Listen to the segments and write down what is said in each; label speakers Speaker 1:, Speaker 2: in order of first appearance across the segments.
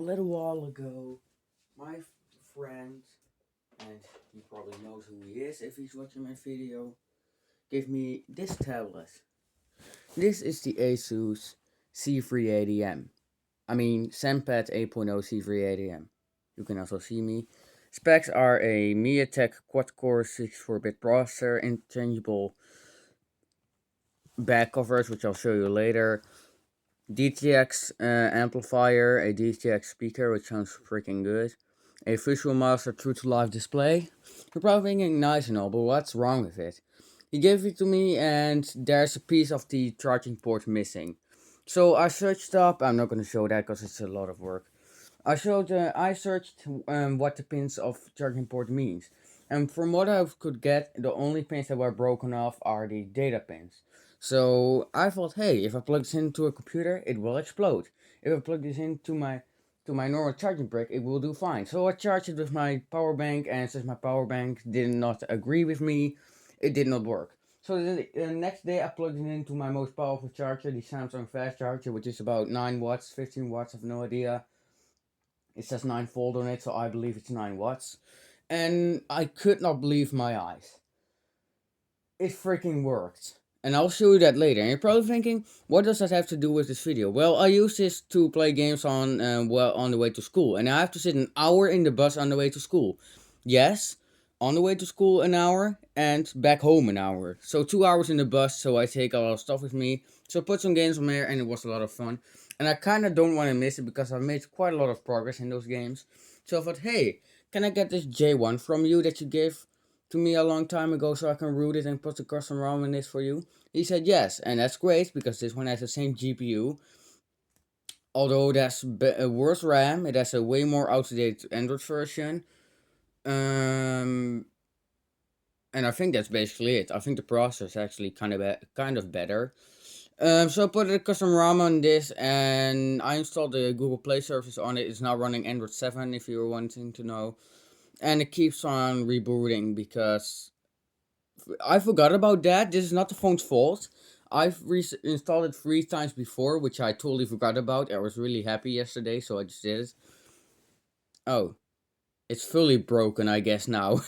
Speaker 1: A little while ago, my friend, and he probably knows who he is if he's watching my video, gave me this tablet. This is the Asus C380M. I mean, ZenPad 8.0 C380M. You can also see me. Specs are a MediaTek quad-core 64-bit processor, interchangeable back covers, which I'll show you later. DTX amplifier, a DTX speaker, which sounds freaking good. A Visual Master True to Life display. You're probably thinking nice and all, but what's wrong with it? He gave it to me and there's a piece of the charging port missing. So I searched up, I'm not going to show that because it's a lot of work. I searched what the pins of charging port means. And from what I could get, the only pins that were broken off are the data pins. So I thought, hey, if I plug this into a computer, it will explode. If I plug this into my normal charging brick, it will do fine. So I charged it with my power bank, and since my power bank did not agree with me, it did not work. So the next day I plugged it into my most powerful charger, the Samsung fast charger, which is about 9 watts, 15 watts, I have no idea. It says 9 volt on it, so I believe it's 9 watts. And I could not believe my eyes. It freaking worked. And I'll show you that later. And you're probably thinking, what does that have to do with this video? Well, I use this to play games on on the way to school. And I have to sit an hour in the bus on the way to school. Yes, on the way to school an hour and back home an hour. So 2 hours in the bus, so I take a lot of stuff with me. So I put some games on there and it was a lot of fun. And I kind of don't want to miss it because I've made quite a lot of progress in those games. So I thought, hey, can I get this J1 from you that you gave to me a long time ago so I can root it and put the custom ROM in this for you? He said yes, and that's great because this one has the same GPU. Although that's a worse RAM, it has a way more outdated Android version. And I think that's basically it. I think the processor is actually kind of better. So I put a custom ROM on this, and I installed the Google Play service on it. It's now running Android 7, if you were wanting to know. And it keeps on rebooting because I forgot about that. This is not the phone's fault. I've installed it 3 times before, which I totally forgot about. I was really happy yesterday, so I just did it. Oh, it's fully broken, I guess, now.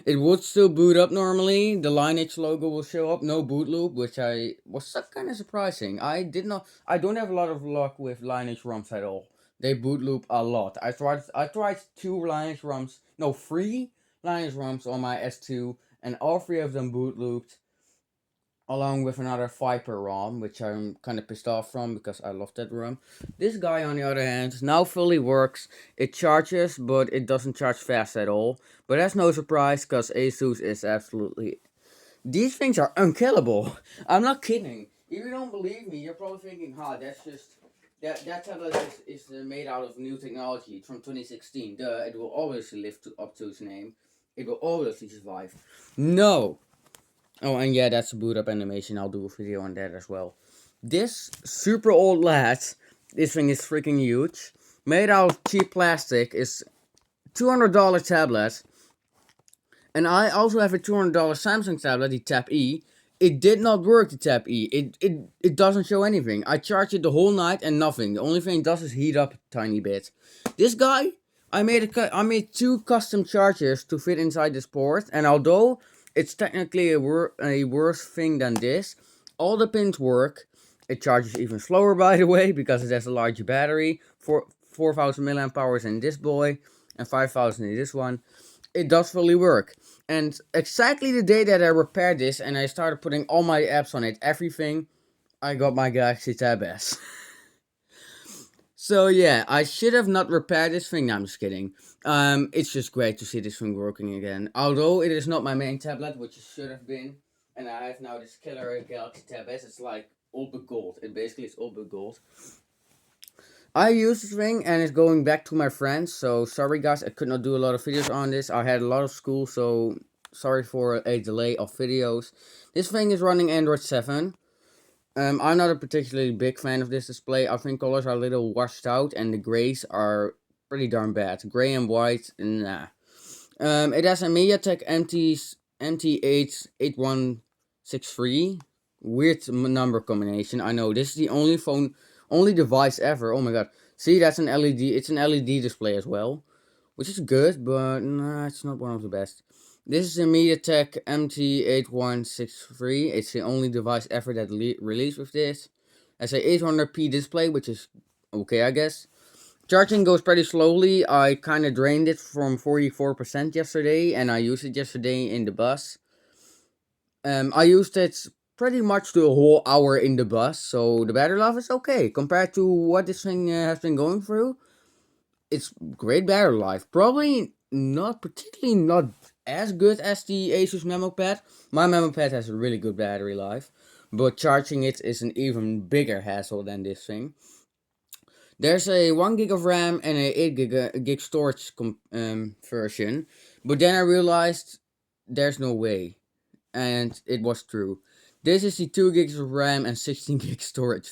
Speaker 1: It would still boot up normally. The Lineage logo will show up. No boot loop, which I was kind of surprising. I don't have a lot of luck with Lineage ROMs at all. They boot loop a lot. I tried 2 Lineage ROMs, no, 3 Lineage ROMs on my S2, and all 3 of them boot looped, along with another Viper ROM, which I'm kind of pissed off from because I love that ROM. This guy, on the other hand, now fully works. It charges, but it doesn't charge fast at all. But that's no surprise because Asus is absolutely... These things are unkillable. I'm not kidding. If you don't believe me, you're probably thinking, that's just... That tablet is made out of new technology. It's from 2016. It will always live up to its name. It will always survive. No! Oh, and yeah, that's a boot up animation. I'll do a video on that as well. This super old lad, this thing is freaking huge. Made out of cheap plastic, is $200 tablet. And I also have a $200 Samsung tablet, the Tab E. It did not work, the Tab E. It doesn't show anything. I charged it the whole night and nothing. The only thing it does is heat up a tiny bit. This guy, I made 2 custom chargers to fit inside this port. And although it's technically a worse thing than this, all the pins work. It charges even slower, by the way, because it has a larger battery. 4,000 milliamp hours in this boy and 5,000 in this one. It does fully work. And exactly the day that I repaired this and I started putting all my apps on it, everything, I got my Galaxy Tab S. So yeah, I should have not repaired this thing. No, I'm just kidding. It's just great to see this thing working again. Although it is not my main tablet, which it should have been. And I have now this killer Galaxy Tab S. It's like all but gold. It basically is all but gold. I use this thing and it's going back to my friends, so sorry guys, I could not do a lot of videos on this. I had a lot of school, so sorry for a delay of videos. This thing is running Android 7. I'm not a particularly big fan of this display. I think colors are a little washed out and the grays are pretty darn bad. Gray and white, nah. It has a MediaTek MT88163. Weird number combination, I know. This is the only device ever, oh my god, See, that's an LED. It's an LED display as well, which is good, but nah, it's not one of the best. This is a MediaTek MT8163. It's the only device ever that released with this. Has a 800p display, which is okay, I guess. Charging goes pretty slowly. I kind of drained it from 44% yesterday, and I used it yesterday in the bus. I used it pretty much the whole hour in the bus, so the battery life is okay compared to what this thing has been going through. It's great battery life. Probably not particularly not as good as the Asus MemoPad. My MemoPad has a really good battery life, but charging it is an even bigger hassle than this thing. There's a 1 gig of RAM and a 8 gig storage version, but then I realized there's no way, and it was true. This is the 2 gigs of RAM and 16 gig storage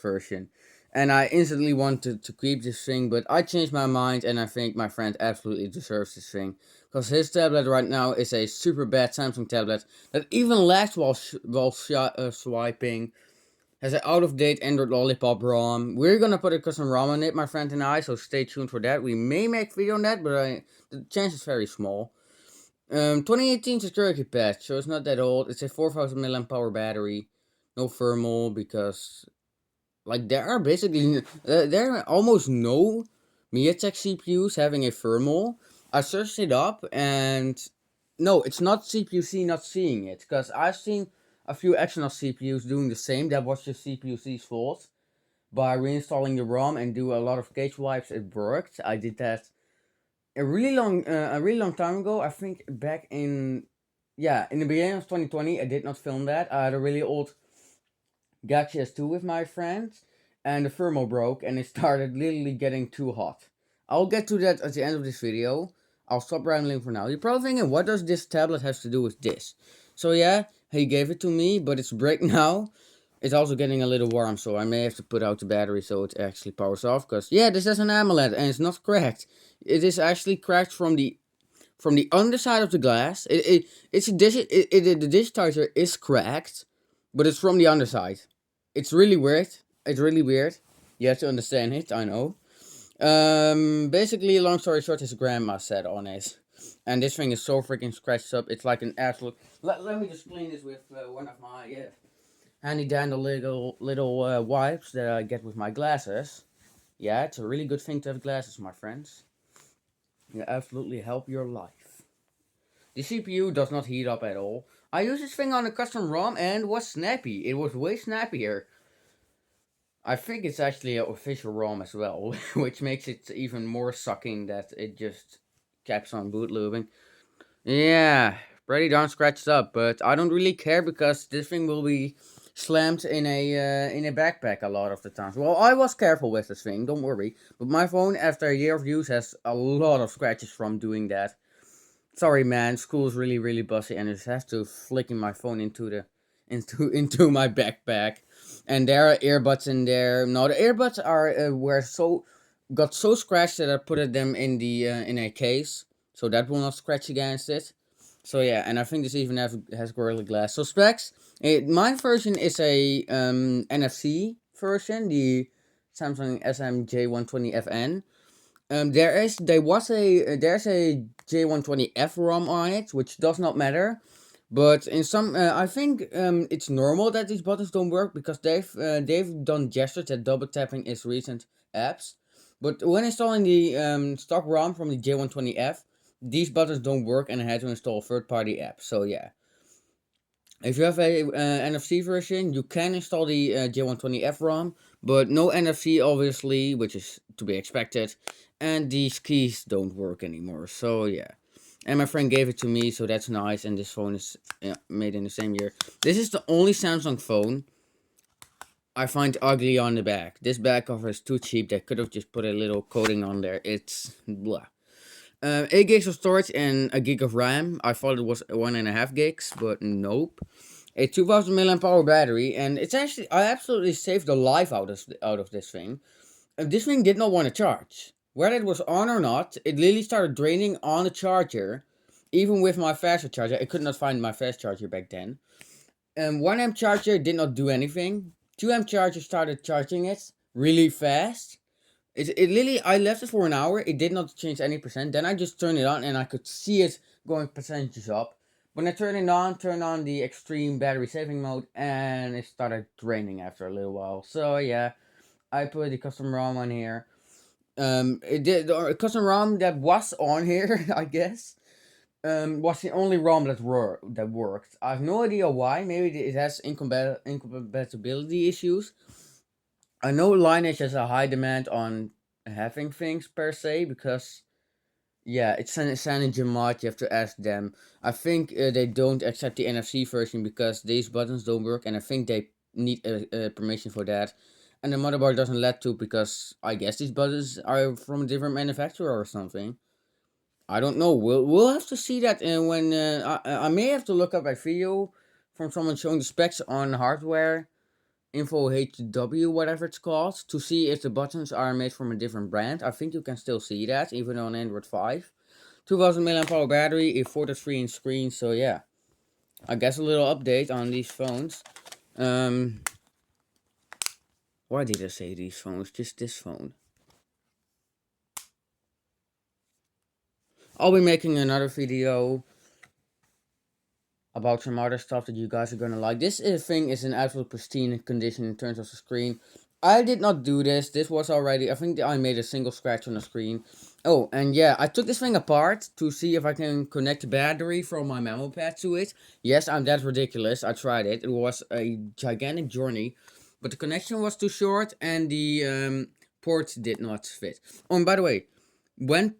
Speaker 1: version, and I instantly wanted to keep this thing, but I changed my mind, and I think my friend absolutely deserves this thing, because his tablet right now is a super bad Samsung tablet that even lags while swiping. Has an out-of-date Android Lollipop ROM. We're gonna put a custom ROM on it, my friend and I, so stay tuned for that. We may make a video on that, but the chance is very small. 2018 security patch, so it's not that old. It's a 4000 mAh battery. No thermal, because, like, there are basically, there are almost no MediaTek CPUs having a thermal. I searched it up, and no, it's not CPU-C not seeing it, because I've seen a few Exynos CPUs doing the same. That was just CPU-C's fault. By reinstalling the ROM and do a lot of cache wipes, it worked. I did that a really long time ago. I think back in the beginning of 2020. I did not film that. I had a really old Galaxy S2 with my friends, and the thermal broke, and it started literally getting too hot. I'll get to that at the end of this video. I'll stop rambling for now. You're probably thinking, what does this tablet have to do with this? So yeah, he gave it to me, but it's break now. It's also getting a little warm, so I may have to put out the battery so it actually powers off. Because yeah, this is an AMOLED and it's not cracked. It is actually cracked from the underside of the glass. The digitizer is cracked, but it's from the underside. It's really weird. It's really weird. You have to understand it. I know. Basically, long story short, his grandma sat on it, and this thing is so freaking scratched up. It's like an absolute. Let me just clean this with one of my handy dandy little wipes that I get with my glasses. Yeah, it's a really good thing to have glasses, my friends. You absolutely help your life. The CPU does not heat up at all. I used this thing on a custom ROM and was snappy. It was way snappier. I think it's actually an official ROM as well, which makes it even more sucking that it just keeps on boot looping. Yeah, pretty darn scratched up, but I don't really care because this thing will be slammed in a backpack a lot of the times. Well, I was careful with this thing, don't worry. But my phone, after a year of use, has a lot of scratches from doing that. Sorry, man. School is really, really busy, and I just have to flicking my phone into my backpack. And there are earbuds in there. No, the earbuds are got so scratched that I put them in a case, so that will not scratch against it. So yeah, and I think this even has Gorilla Glass. So specs, my version is a NFC version, the Samsung SMJ120FN. There's a J120F ROM on it, which does not matter. But in some, I think it's normal that these buttons don't work because they've done gestures at double tapping its recent apps. But when installing the stock ROM from the J120F, these buttons don't work, and I had to install third-party apps. So yeah, if you have a NFC version, you can install the J120F ROM, but no NFC, obviously, which is to be expected. And these keys don't work anymore. So yeah. And my friend gave it to me, so that's nice. And this phone is made in the same year. This is the only Samsung phone I find ugly on the back. This back cover is too cheap. They could have just put a little coating on there. It's blah. 8 gigs of storage and a gig of RAM. I thought it was 1.5 gigs, but nope. A 2000 mAh battery, and it's actually I absolutely saved the life out of this thing. This thing did not want to charge. Whether it was on or not, it literally started draining on the charger. Even with my faster charger, I could not find my fast charger back then. 1 amp charger did not do anything. 2 amp charger started charging it really fast, It literally, I left it for an hour. It did not change any percent. Then I just turned it on and I could see it going percentages up. When I turned on the extreme battery saving mode, and it started draining after a little while. So yeah, I put the custom ROM on here. It did the custom ROM that was on here, I guess. Was the only ROM that worked. I have no idea why. Maybe it has incompatibility issues. I know Lineage has a high demand on having things per se because yeah, it's CyanogenMod. You have to ask them. I think they don't accept the NFC version because these buttons don't work, and I think they need a permission for that. And the motherboard doesn't let to because I guess these buttons are from a different manufacturer or something. I don't know. We'll have to see that when I may have to look up a video from someone showing the specs on hardware info HW whatever it's called to see if the buttons are made from a different brand. I think you can still see that even on Android 5. 2000 milliamp hour battery, a 43 inch screen. So yeah, I guess a little update on these phones. Um, why did I say these phones? Just this phone. I'll be making another video about some other stuff that you guys are gonna like. This thing is in absolute pristine condition in terms of the screen. I did not do this. This was already. I think I made a single scratch on the screen. Oh, and yeah, I took this thing apart to see if I can connect the battery from my memo pad to it. Yes, I'm that ridiculous. I tried it. It was a gigantic journey, but the connection was too short and the port did not fit. Oh, and by the way, when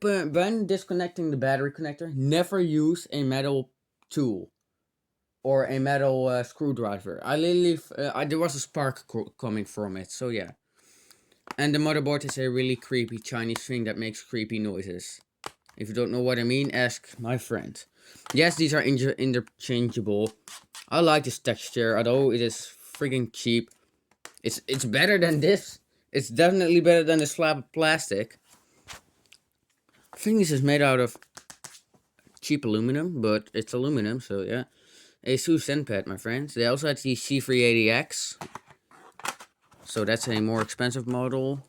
Speaker 1: disconnecting the battery connector, never use a metal tool or a metal screwdriver. I literally, there was a spark coming from it, so yeah. And the motherboard is a really creepy Chinese thing that makes creepy noises. If you don't know what I mean, ask my friend. Yes, these are interchangeable. I like this texture, although it is freaking cheap. It's better than this. It's definitely better than the slab of plastic. I think this is made out of cheap aluminum, but it's aluminum, so yeah. ASUS ZenPad, my friends. They also had the C380X. So that's a more expensive model.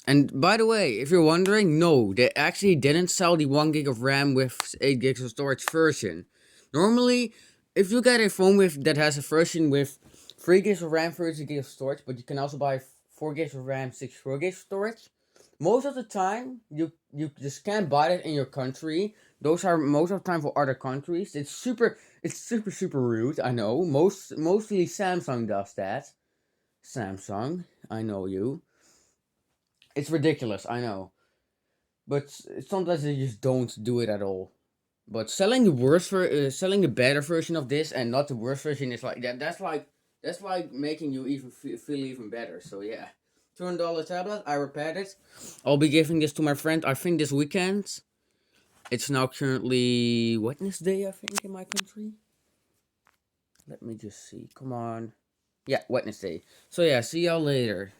Speaker 1: And by the way, if you're wondering, no, they actually didn't sell the 1 gig of RAM with 8 gigs of storage version. Normally, if you get a phone that has a version with 3 gigs of RAM, 30 gigs of storage, but you can also buy 4 gigs of RAM, 64 gigs of storage, most of the time, you just can't buy it in your country. Those are most of the time for other countries. It's super rude, I know. Mostly Samsung does that. Samsung, I know you. It's ridiculous, I know. But sometimes they just don't do it at all. But selling selling the better version of this and not the worst version is like that. That's like making you even feel even better. So yeah, $200 tablet. I repaired it. I'll be giving this to my friend. I think this weekend. It's now currently Wednesday, I think, in my country. Let me just see. Come on. Yeah, Wednesday. So yeah, see y'all later.